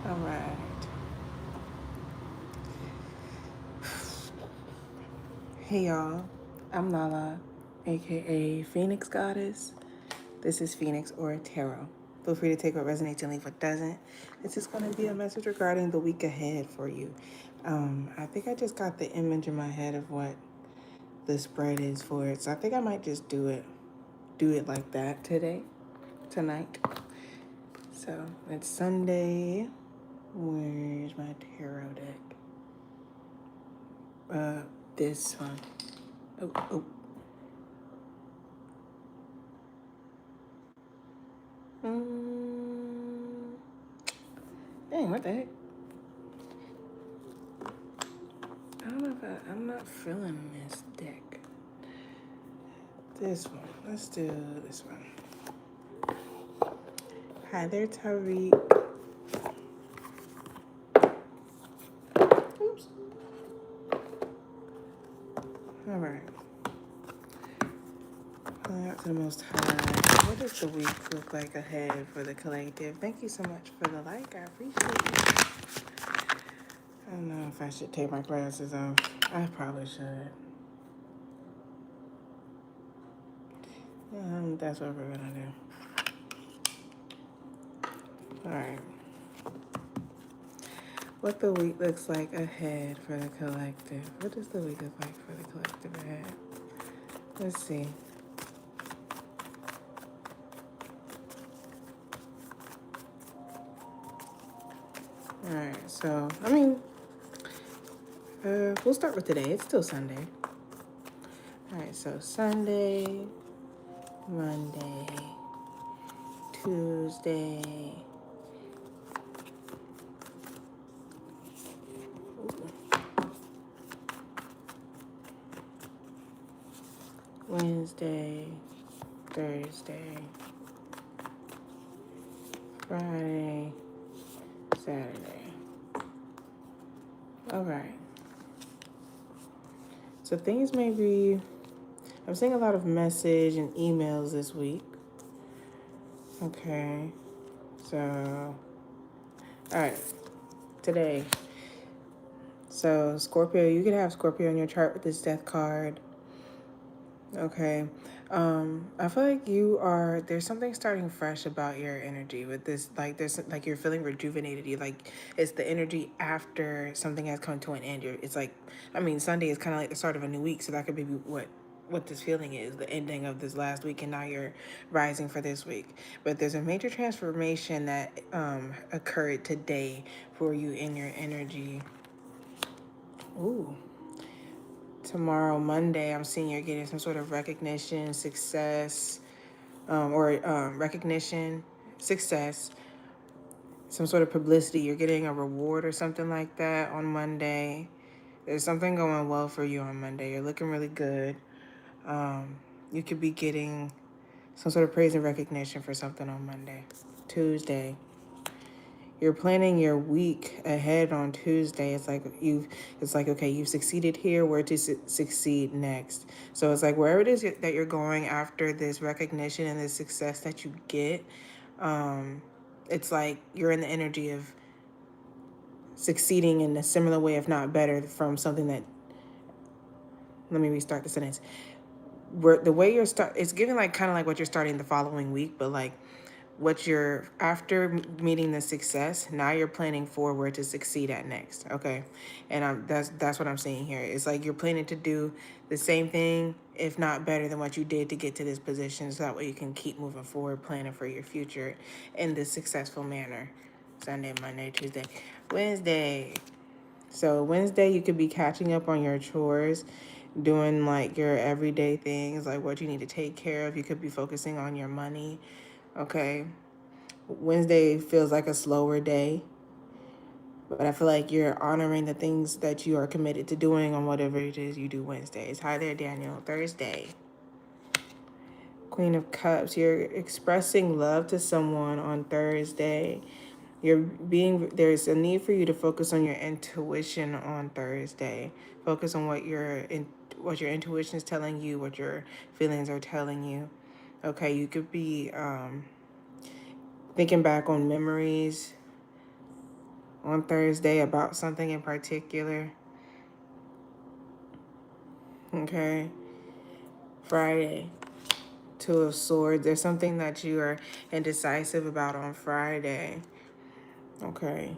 All right. Hey y'all, I'm Lala, aka Phoenix Goddess. This is Phoenix or Tarot. Feel free to take what resonates and leave what doesn't. This is going to be a message regarding the week ahead for you. I think I just got the image in my head of what the spread is for it, so I think I might just do it like that tonight. So it's Sunday. Where's my tarot deck? This one. Oh. Mm, dang, what the heck? I don't know if I'm not feeling this deck. This one. Let's do this one. Hi there, Tariq. Oops. All right. Calling out to the Most High. What does the week look like ahead for the collective? Thank you so much for the like. I appreciate it. I don't know if I should take my glasses off. I probably should. That's what we're gonna do. All right. What the week looks like ahead for the collective. What does the week look like for the collective ahead? Let's see. All right. So, we'll start with today. It's still Sunday. All right. So Sunday, Monday, Tuesday. Wednesday, Thursday, Friday, Saturday. All right. So things may be, I'm seeing a lot of message and emails this week. Okay. So, all right. Today. So Scorpio, you could have Scorpio in your chart with this death card. Okay. I feel like there's something starting fresh about your energy with this, like there's like you're feeling rejuvenated. You like it's the energy after something has come to an end. It's like, Sunday is kind of like the start of a new week, so that could be what this feeling is, the ending of this last week, and now you're rising for this week. But there's a major transformation that occurred today for you in your energy. Ooh. Tomorrow, Monday, I'm seeing you're getting some sort of recognition, success, recognition, success, some sort of publicity. You're getting a reward or something like that on Monday. There's something going well for you on Monday. You're looking really good. You could be getting some sort of praise and recognition for something on Monday. Tuesday, you're planning your week ahead on Tuesday. It's like okay, you've succeeded here. Where to succeed next? So it's like wherever it is that you're going after this recognition and this success that you get, it's like you're in the energy of succeeding in a similar way, if not better, from something that. Let me restart the sentence. Where the way it's giving like kind of like what you're starting the following week, but like what you're after meeting the success, now you're planning for where to succeed at next. Okay. And that's what I'm saying here. It's like you're planning to do the same thing, if not better than what you did to get to this position, so that way you can keep moving forward, planning for your future in this successful manner. Sunday, Monday, Tuesday, Wednesday. So Wednesday, you could be catching up on your chores, doing like your everyday things, like what you need to take care of. You could be focusing on your money. Okay. Wednesday feels like a slower day, but I feel like you're honoring the things that you are committed to doing on whatever it is you do Wednesdays. Hi there, Daniel. Thursday, Queen of Cups. You're expressing love to someone on Thursday. There's a need for you to focus on your intuition on Thursday. Focus on what your intuition is telling you, what your feelings are telling you. Okay, you could be thinking back on memories on Thursday about something in particular. Okay. Friday, Two of Swords. There's something that you are indecisive about on Friday. Okay.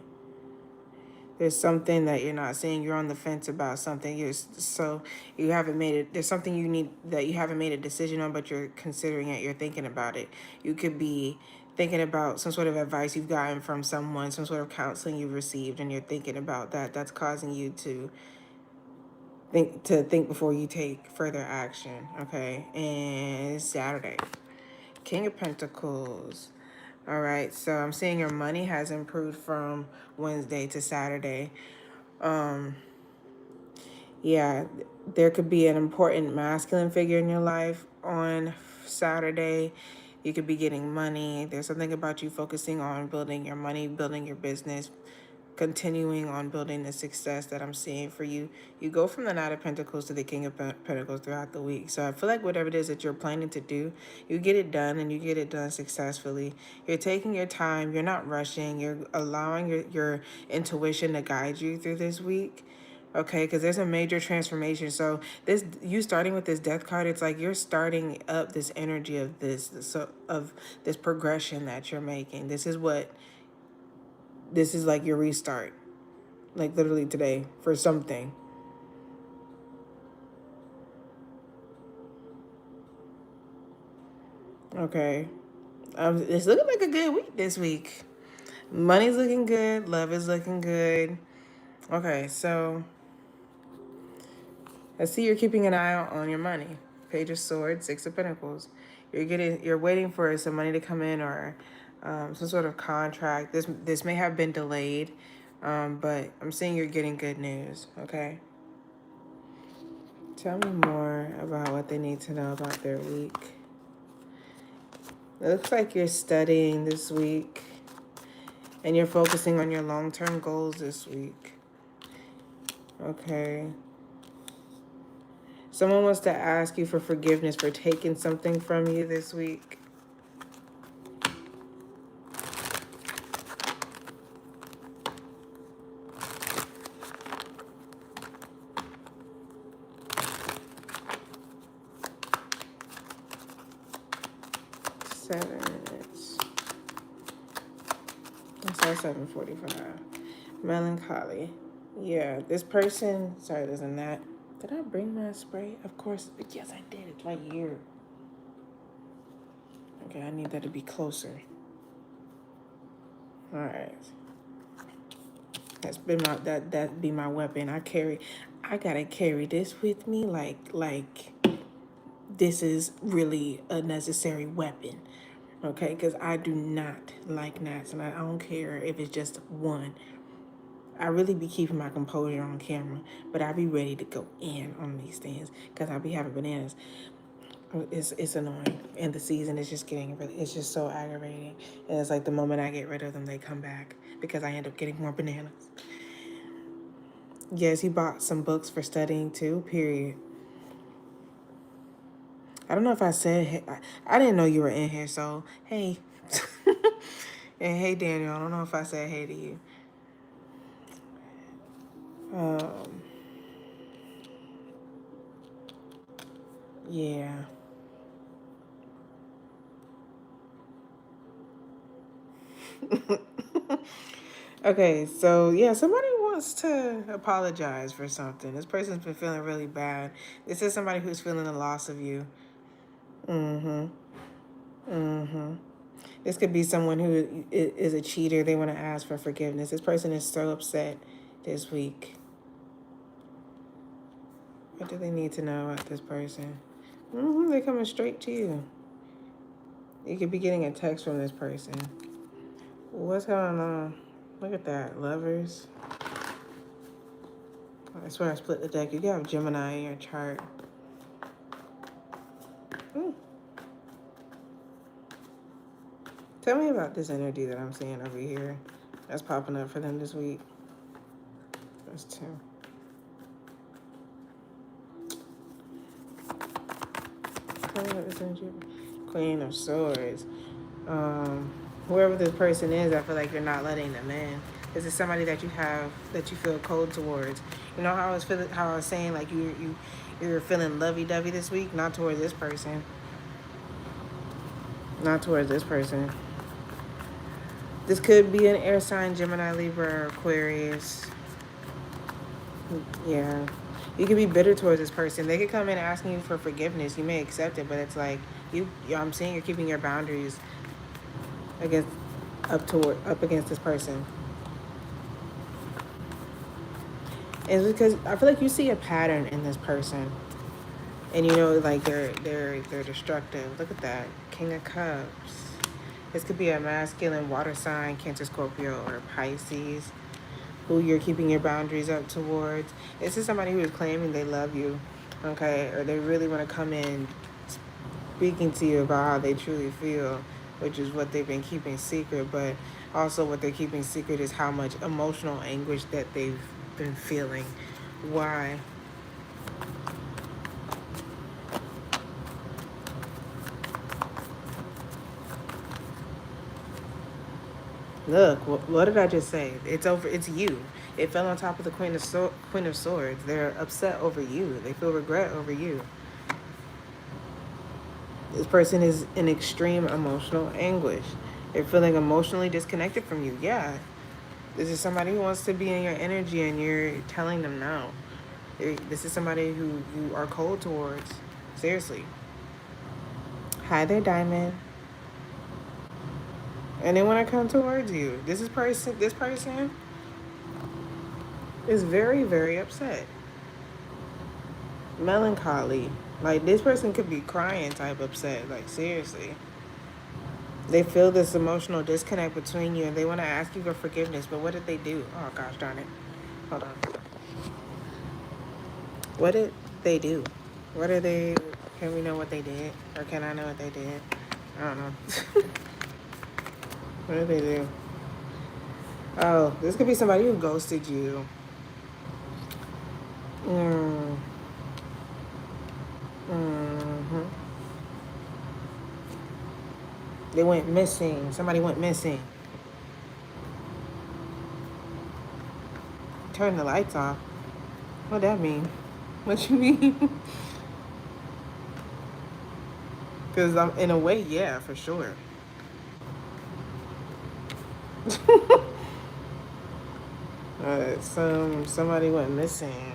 There's something that you're not seeing. You're on the fence about something. You haven't made it. There's something you need that you haven't made a decision on, but you're considering it. You're thinking about it. You could be thinking about some sort of advice you've gotten from someone, some sort of counseling you've received, and you're thinking about that. That's causing you to think before you take further action. Okay, and it's Saturday. King of Pentacles. All right, so I'm seeing your money has improved from Wednesday to Saturday. Yeah, there could be an important masculine figure in your life on Saturday. You could be getting money. There's something about you focusing on building your money, building your business, continuing on building the success that I'm seeing for you. You go from the Knight of Pentacles to the King of Pentacles throughout the week. So I feel like whatever it is that you're planning to do, you get it done and you get it done successfully. You're taking your time. You're not rushing. You're allowing your intuition to guide you through this week. Okay, because there's a major transformation. So you starting with this death card, it's like you're starting up this energy of this progression that you're making. This is like your restart, like literally today for something. Okay. It's looking like a good week this week. Money's looking good. Love is looking good. Okay, so I see you're keeping an eye out on your money. Page of Swords, Six of Pentacles. You're waiting for some money to come in or some sort of contract. This may have been delayed, but I'm seeing you're getting good news. Okay. Tell me more about what they need to know about their week. It looks like you're studying this week and you're focusing on your long-term goals this week. Okay. Someone wants to ask you for forgiveness for taking something from you this week. Seven minutes. I saw 7:45. Melancholy. Yeah, this person. Sorry, there's a gnat. Did I bring my spray? Of course. Yes, I did. It's right here. Okay, I need that to be closer. All right. That's been that be my weapon. I gotta carry this with me like this is really a necessary weapon. Okay, because I do not like gnats, and I don't care if it's just one. I really be keeping my composure on camera, but I be ready to go in on these things because I be having bananas. It's annoying, and the season is just it's just so aggravating. And it's like the moment I get rid of them, they come back because I end up getting more bananas. Yes, he bought some books for studying too. Period. I don't know if I said I didn't know you were in here, so hey. And hey, Daniel, I don't know if I said hey to you. Um, yeah. Okay, so yeah, somebody wants to apologize for something. This person's been feeling really bad. This is somebody who's feeling the loss of you. Mm-hmm. Mm-hmm. This could be someone who is a cheater. They want to ask for forgiveness. This person is so upset this week. What do they need to know about this person? Mm-hmm. They're coming straight to you. You could be getting a text from this person. What's going on? Look at that. Lovers. I swear I split the deck. You have Gemini in your chart. Ooh. Tell me about this energy that I'm seeing over here that's popping up for them this week. That's two. Tell me about this energy. Queen of Swords. Whoever this person is, I feel like you're not letting them in. Is this somebody that you have that you feel cold towards? You know how I was feeling, how I was saying like you're feeling lovey-dovey this week, not towards this person, not towards this person. This could be an air sign, Gemini, Libra, or Aquarius. Yeah. You could be bitter towards this person. They could come in asking you for forgiveness. You may accept it, but it's like I'm saying you're keeping your boundaries against up against this person. It's because I feel like you see a pattern in this person. And you know, like they're destructive. Look at that. King of Cups. This could be a masculine water sign, Cancer, Scorpio, or Pisces, who you're keeping your boundaries up towards. This is somebody who is claiming they love you, okay? Or they really want to come in speaking to you about how they truly feel, which is what they've been keeping secret. But also what they're keeping secret is how much emotional anguish that they've been feeling. Why? Look, what did I just say? It's over. It's you. It fell on top of the Queen of Swords. They're upset over you. They feel regret over you. This person is in extreme emotional anguish. They're feeling emotionally disconnected from you. Yeah. This is somebody who wants to be in your energy and you're telling them no. This is somebody who you are cold towards. Seriously. Hi there, Diamond. And they want to come towards you. This person is very, very upset. Melancholy. Like, this person could be crying type upset. Like, seriously. They feel this emotional disconnect between you and they want to ask you for forgiveness. But what did they do? Oh, gosh darn it. Hold on. What did they do? What are they... Can we know what they did? Or can I know what they did? I don't know. What did they do? Oh, this could be somebody who ghosted you. Mm-hmm. They went missing. Somebody went missing. Turn the lights off. What that mean? What you mean? Because I'm in a way, yeah, for sure. Somebody went missing.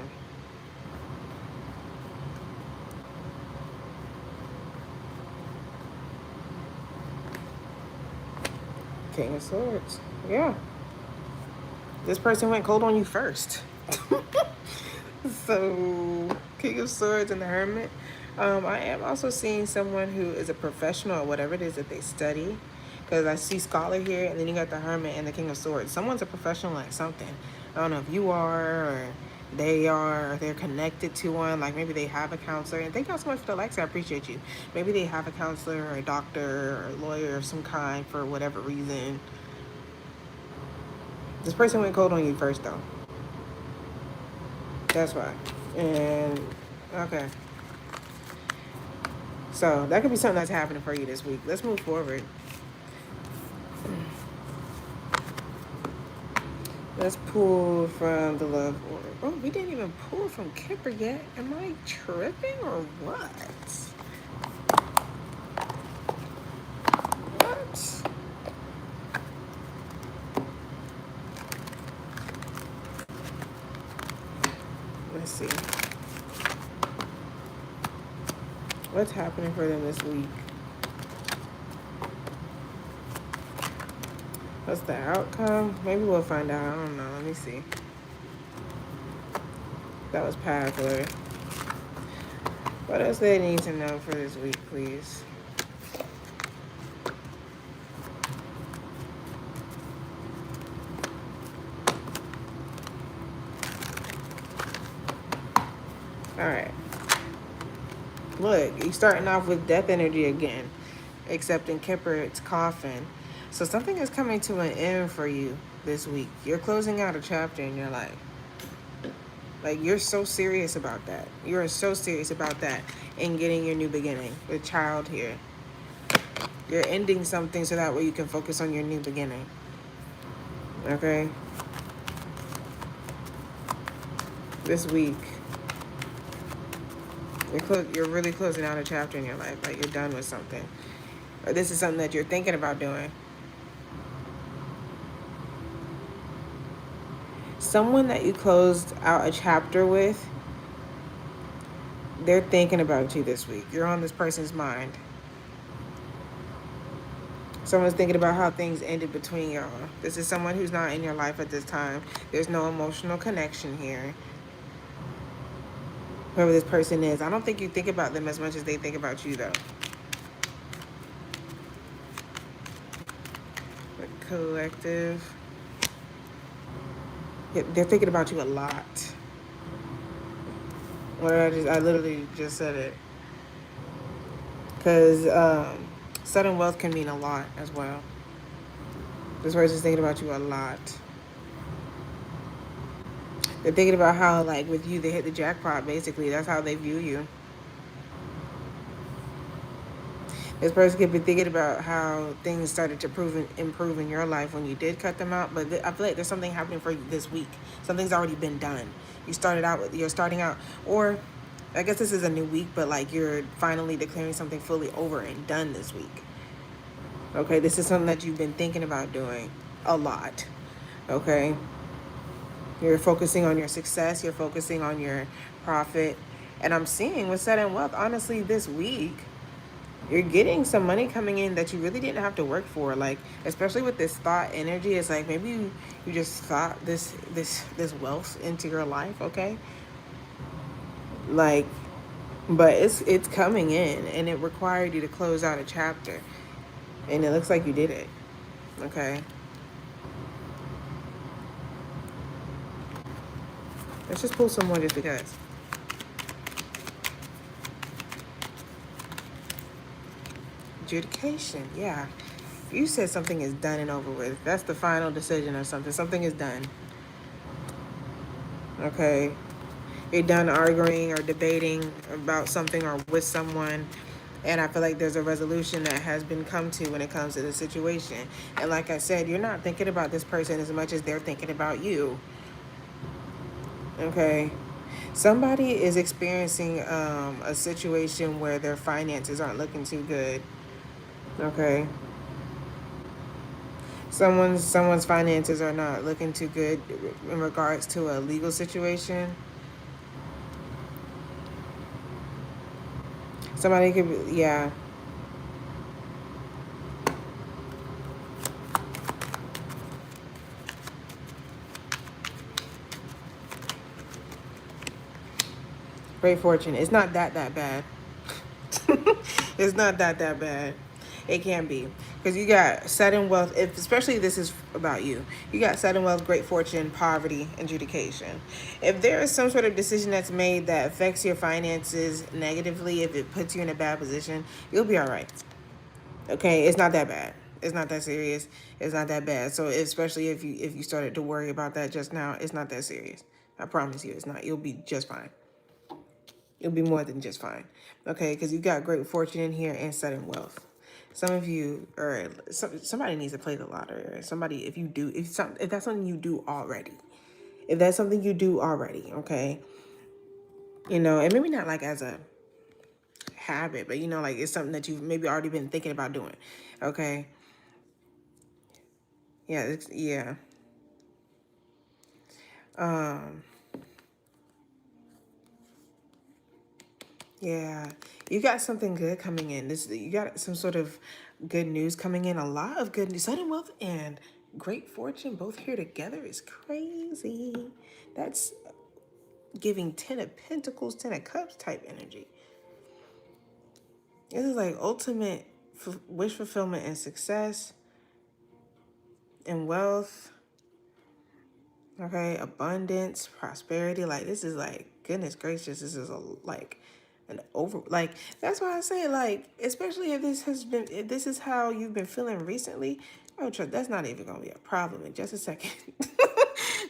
King of Swords. Yeah. This person went cold on you first. So, King of Swords and the Hermit. I am also seeing someone who is a professional at whatever it is that they study. Because I see Scholar here, and then you got the Hermit and the King of Swords. Someone's a professional at something. I don't know if you are, or they are, or they're connected to one. Like, maybe they have a counselor. And thank y'all so much for the likes. I appreciate you. Maybe they have a counselor, or a doctor, or a lawyer of some kind for whatever reason. This person went cold on you first, though. That's why. And, okay. So, that could be something that's happening for you this week. Let's move forward. Let's pull from the love order. Oh, we didn't even pull from Kipper yet. Am I tripping or what? What? Let's see. What's happening for them this week? What's the outcome? Maybe we'll find out. I don't know. Let me see. That was powerful. What else do they need to know for this week, please? All right. Look, you're starting off with death energy again, except in Kipper, it's coffin. So something is coming to an end for you this week. You're closing out a chapter in your life. Like, you're so serious about that. You're so serious about that and getting your new beginning. The child here. You're ending something so that way you can focus on your new beginning. Okay? this week. You're really closing out a chapter in your life. Like you're done with something. Or this is something that you're thinking about doing. Someone that you closed out a chapter with, they're thinking about you this week. You're on this person's mind. Someone's thinking about how things ended between y'all. This is someone who's not in your life at this time. There's no emotional connection here. Whoever this person is, I don't think you think about them as much as they think about you, though. The collective. Yeah, they're thinking about you a lot. I literally just said it. Because sudden wealth can mean a lot as well. This person's thinking about you a lot. They're thinking about how, like, with you, they hit the jackpot, basically. That's how they view you. This person could be thinking about how things started to improve in your life when you did cut them out. But I feel like there's something happening for you this week. Something's already been done. You're starting out, or I guess this is a new week, but like you're finally declaring something fully over and done this week. Okay, this is something that you've been thinking about doing a lot. Okay, you're focusing on your success. You're focusing on your profit. And I'm seeing with sudden wealth, honestly, this week, you're getting some money coming in that you really didn't have to work for. Like, especially with this thought energy, it's like maybe you just thought this wealth into your life, okay? Like, but it's coming in, and it required you to close out a chapter, and it looks like you did it. Okay, let's just pull some more just because. Adjudication, yeah. You said something is done and over with. That's the final decision or something. Something is done. Okay. You're done arguing or debating about something or with someone. And I feel like there's a resolution that has been come to when it comes to the situation. And like I said, you're not thinking about this person as much as they're thinking about you. Okay. Somebody is experiencing a situation where their finances aren't looking too good. Okay. Someone's finances are not looking too good in regards to a legal situation. Somebody could be, yeah. Great fortune. It's not that bad. It's not that bad. It can be. Because you got sudden wealth, if, especially if this is about you. You got sudden wealth, great fortune, poverty, adjudication. If there is some sort of decision that's made that affects your finances negatively, if it puts you in a bad position, you'll be all right. Okay, it's not that bad. It's not that serious. It's not that bad. So especially if you started to worry about that just now, it's not that serious. I promise you, it's not. You'll be just fine. You'll be more than just fine. Okay, because you got great fortune in here and sudden wealth. Some of you, or somebody needs to play the lottery. Or somebody, if that's something you do already, okay, and maybe not like as a habit, but like it's something that you've maybe already been thinking about doing. Okay, yeah, yeah. Um, Yeah, you got something good coming in. You got some sort of good news coming in. A lot of good news. Sudden wealth and great fortune both here together is crazy. That's giving 10 of Pentacles, 10 of Cups type energy. This is like ultimate wish fulfillment and success and wealth. Okay, abundance, prosperity. Like this is like goodness gracious. This is like an over like that's why I say like especially if this is how you've been feeling recently. Oh, that's not even gonna be a problem in just a second.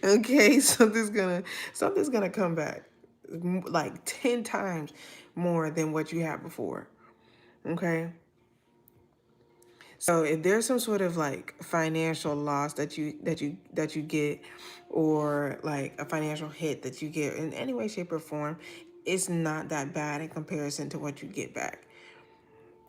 Okay, something's gonna come back like 10 times more than what you had before. Okay, So if there's some sort of like financial loss that you get, or like a financial hit that you get in any way, shape, or form, it's not that bad in comparison to what you get back.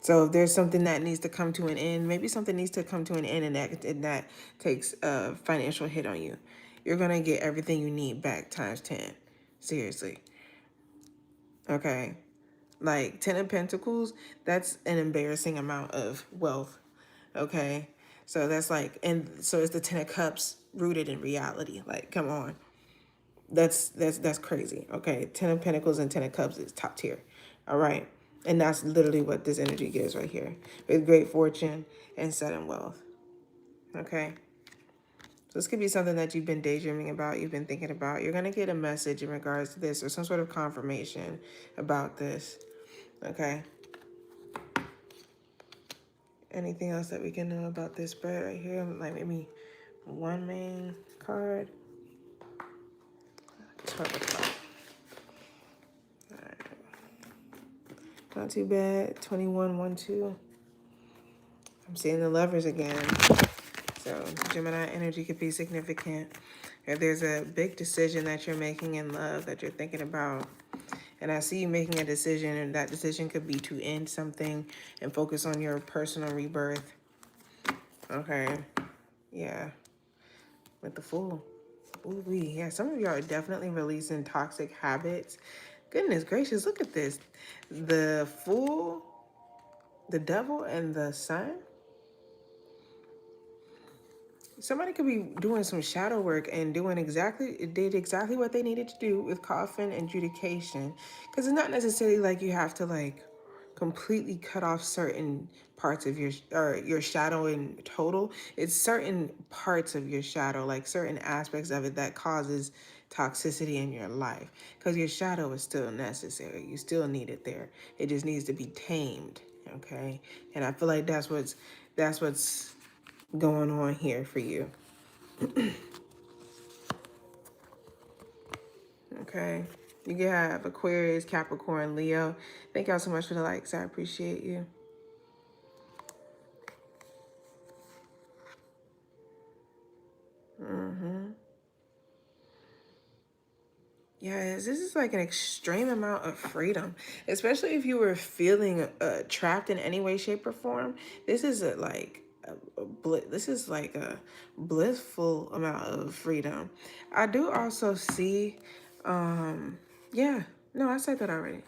So if there's something that needs to come to an end, maybe something needs to come to an end, and that takes a financial hit on you. You're gonna get everything you need back times 10. Seriously. Okay. Like 10 of Pentacles, that's an embarrassing amount of wealth. Okay. So that's like, and so it's the 10 of Cups rooted in reality. Like, come on. That's crazy. Okay. 10 of Pentacles and 10 of Cups is top tier. All right. And that's literally what this energy gives right here, with great fortune and sudden wealth. Okay. So this could be something that you've been daydreaming about, you've been thinking about. You're going to get a message in regards to this, or some sort of confirmation about this. Okay. Anything else that we can know about this spread right here? Like maybe one main card. All right. Not too bad. 2112. I'm seeing the Lovers again. So Gemini energy could be significant. If there's a big decision that you're making in love that you're thinking about, and I see you making a decision, and that decision could be to end something and focus on your personal rebirth. Okay. Yeah. With the Fool. Ooh, yeah, some of y'all are definitely releasing toxic habits. Goodness gracious, look at this. The Fool, the Devil, and the Sun. Somebody could be doing some shadow work and did exactly what they needed to do with coffin and adjudication. Because it's not necessarily like you have to like completely cut off certain parts of your shadow in total. It's certain parts of your shadow, like certain aspects of it, that causes toxicity in your life. Because your shadow is still necessary. You still need it there. It just needs to be tamed. Okay. And I feel like that's what's going on here for you. Okay. You can have Aquarius, Capricorn, Leo. Thank y'all so much for the likes. I appreciate you. Yes, this is like an extreme amount of freedom, especially if you were feeling trapped in any way, shape, or form. This is this is like a blissful amount of freedom. I do also see, yeah, no, I said that already.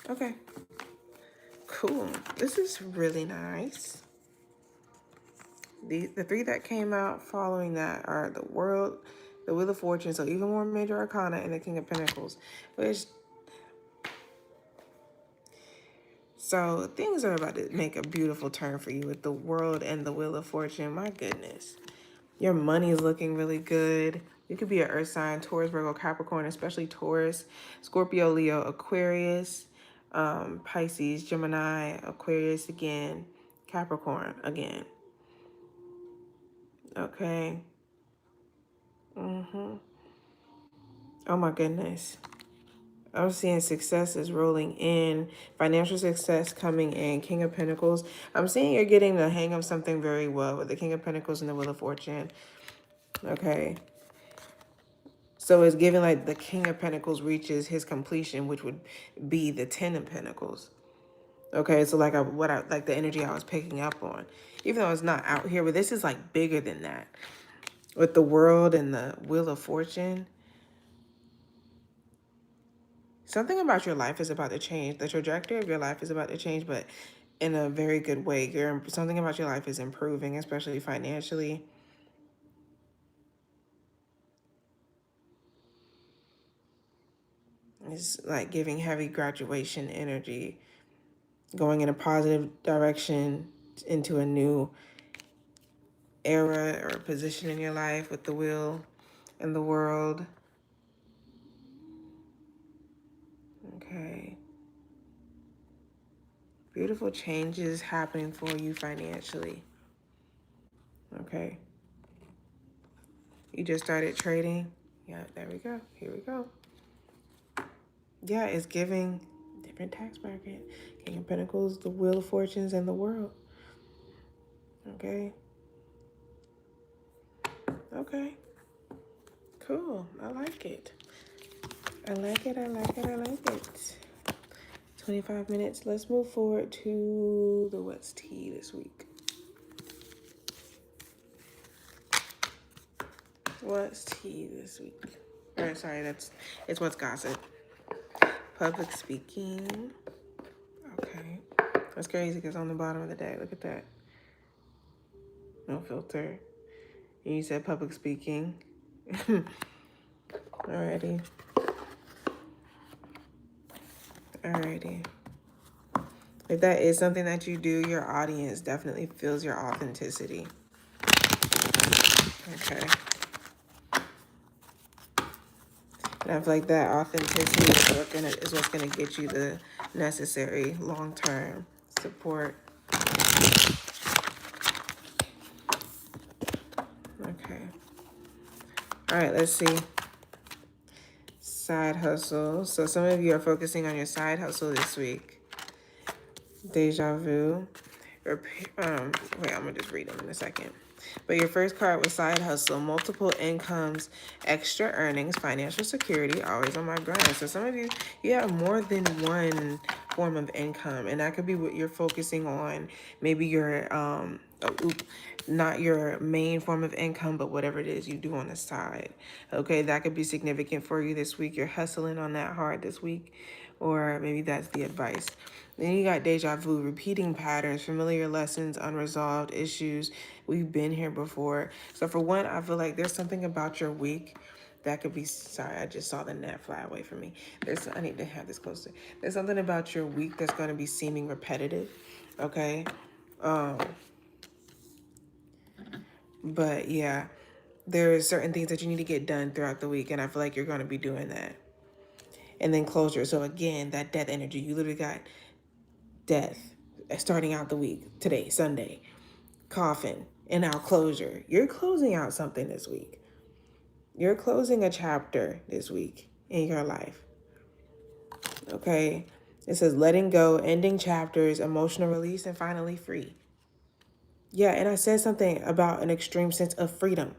Okay, cool. This is really nice. The three that came out following that are the World, the Wheel of Fortune, so even more major arcana, and the King of Pentacles, which, so things are about to make a beautiful turn for you with the World and the Wheel of Fortune. My goodness. Your money is looking really good. You could be an earth sign, Taurus, Virgo, Capricorn, especially Taurus, Scorpio, Leo, Aquarius, Pisces, Gemini, Aquarius again, Capricorn again. Okay. Oh my goodness. I'm seeing success is rolling in, financial success coming in, King of Pentacles. I'm seeing you're getting the hang of something very well with the King of Pentacles and the Wheel of Fortune. Okay. So it's giving like the King of Pentacles reaches his completion, which would be the Ten of Pentacles. Okay, so like like the energy I was picking up on. Even though it's not out here, but this is like bigger than that. With the World and the Wheel of Fortune. Something about your life is about to change. The trajectory of your life is about to change, but in a very good way. Something about your life is improving, especially financially. It's like giving heavy graduation energy, going in a positive direction into a new era or position in your life with the Wheel and the World. Okay. Beautiful changes happening for you financially. Okay. You just started trading. Yeah, there we go. Here we go. Yeah, it's giving different tax bracket. King of Pentacles, the Wheel of Fortunes, and the World. Okay. Okay. Cool. I like it. I like it. I like it. I like it. 25 minutes. Let's move forward to the what's tea this week. What's tea this week? Or sorry, it's what's gossip. Public speaking. Okay. That's crazy because on the bottom of the deck, look at that. No filter. And you said public speaking. Alrighty. Alrighty. If that is something that you do, your audience definitely feels your authenticity. Okay. And I feel like that authenticity is what's gonna get you the necessary long-term support. Okay. All right, let's see. Side hustle. So some of you are focusing on your side hustle this week. Deja vu. Wait, I'm gonna just read them in a second. But your first card was side hustle, multiple incomes, extra earnings, financial security, always on my grind. So some of you, you have more than one form of income, and that could be what you're focusing on. Maybe your not your main form of income, but whatever it is you do on the side. Okay, that could be significant for you this week. You're hustling on that hard this week, or maybe that's the advice. Then you got deja vu, repeating patterns, familiar lessons, unresolved issues. We've been here before. So for one, I feel like there's something about your week that could be, sorry, I just saw the net fly away from me. I need to have this closer. There's something about your week that's going to be seeming repetitive, okay? But yeah, there are certain things that you need to get done throughout the week, and I feel like you're going to be doing that. And then closure. So again, that death energy, you literally got death starting out the week today, Sunday, coffin, and now closure. You're closing out something this week. You're closing a chapter this week in your life. Okay? It says letting go, ending chapters, emotional release, and finally free. Yeah, and I said something about an extreme sense of freedom.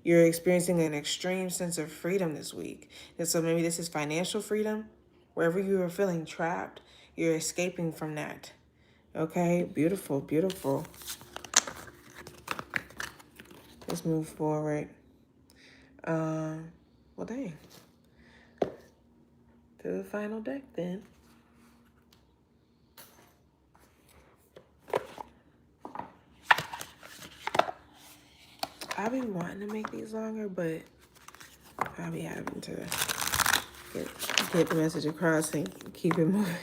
You're experiencing an extreme sense of freedom this week. And so maybe this is financial freedom. Wherever you are feeling trapped, you're escaping from that. Okay, beautiful, beautiful. Let's move forward. Well, dang. To the final deck then. I'll be wanting to make these longer, but I'll be having to get the message across and keep it moving.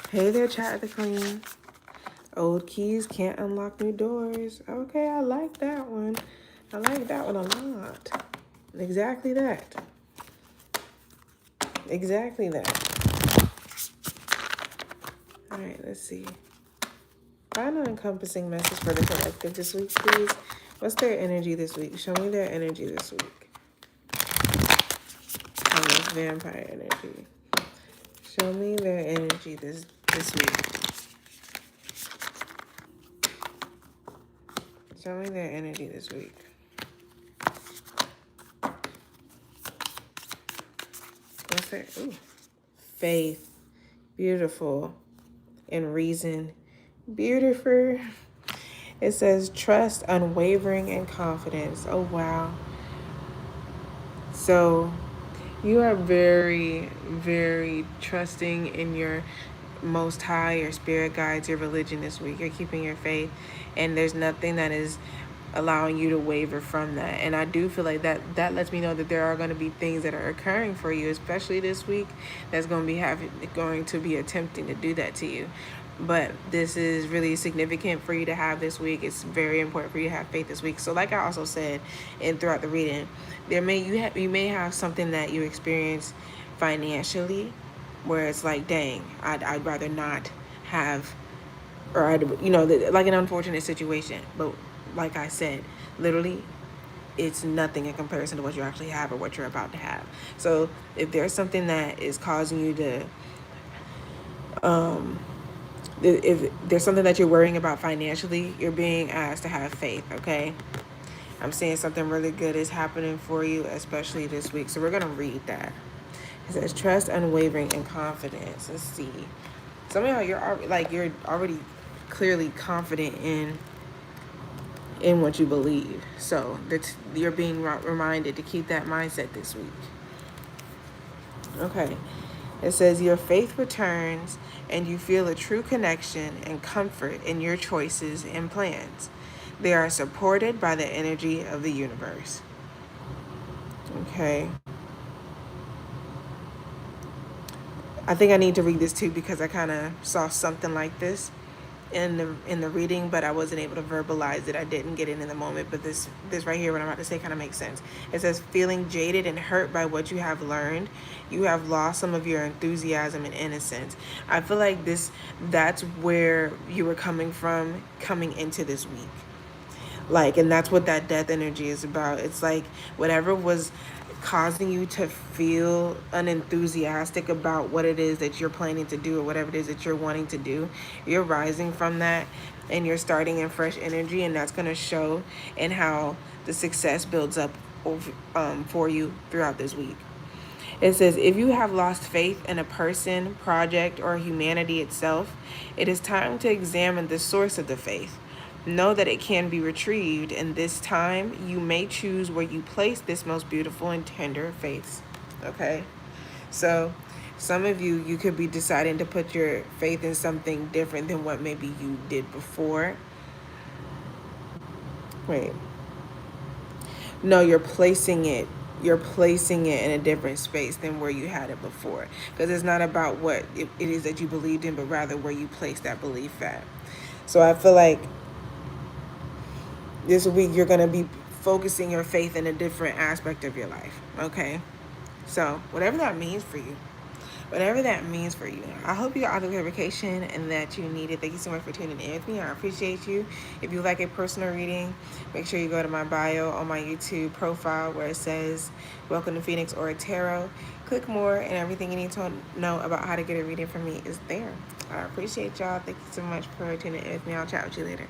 Hey there, chat the queen. Old keys can't unlock new doors. Okay, I like that one. I like that one a lot. Exactly that. Exactly that. All right, let's see. Find an encompassing message for the collective this week, please. What's their energy this week? Show me their energy this week. Oh, it's vampire energy. Show me their energy this week. Show me their energy this week. What's their faith? Beautiful. And reason. Beautiful. It says trust, unwavering, and confidence. Oh, wow. So you are very, very trusting in your most high, your spirit guides, your religion this week. You're keeping your faith, and there's nothing that is allowing you to waver from that. And I do feel like that lets me know that there are going to be things that are occurring for you, especially this week, that's going to be attempting to do that to you. But this is really significant for you to have this week. It's very important for you to have faith this week. So like I also said and throughout the reading, you may have something that you experience financially where it's like, dang, I'd rather not have, or like an unfortunate situation. But like I said, literally, it's nothing in comparison to what you actually have or what you're about to have. So if there's something that is causing you to If there's something that you're worrying about financially, you're being asked to have faith, okay? I'm seeing something really good is happening for you, especially this week. So we're going to read that. It says, trust, unwavering, and confidence. Let's see. Some of y'all, you're already clearly confident in what you believe. So you're being reminded to keep that mindset this week. Okay. It says, your faith returns and you feel a true connection and comfort in your choices and plans. They are supported by the energy of the universe. Okay. I think I need to read this too because I kind of saw something like this in the reading, but I wasn't able to verbalize it. I didn't get it in the moment, but this right here, what I'm about to say, kind of makes sense. It says, feeling jaded and hurt by what you have learned, you have lost some of your enthusiasm and innocence. I feel like that's where you were coming from coming into this week. Like, and that's what that death energy is about. It's like whatever was causing you to feel unenthusiastic about what it is that you're planning to do or whatever it is that you're wanting to do, you're rising from that and you're starting in fresh energy, and that's going to show in how the success builds up for you throughout this week. It says, if you have lost faith in a person, project, or humanity itself, it is time to examine the source of the faith. Know that it can be retrieved, and this time you may choose where you place this most beautiful and tender faiths. Okay? So, some of you could be deciding to put your faith in something different than what maybe you did before. Wait. No, you're placing it in a different space than where you had it before, because it's not about what it is that you believed in, but rather where you place that belief at. So I feel like this week you're going to be focusing your faith in a different aspect of your life. Okay, so whatever that means for you, I hope you got all the clarification and that you needed. Thank you so much for tuning in with me. I appreciate you. If you like a personal reading, make sure you go to my bio on my YouTube profile where it says Welcome to Phoenix or Tarot. Click more, and everything you need to know about how to get a reading from me is there. I appreciate y'all. Thank you so much for tuning in with me. I'll chat with you later.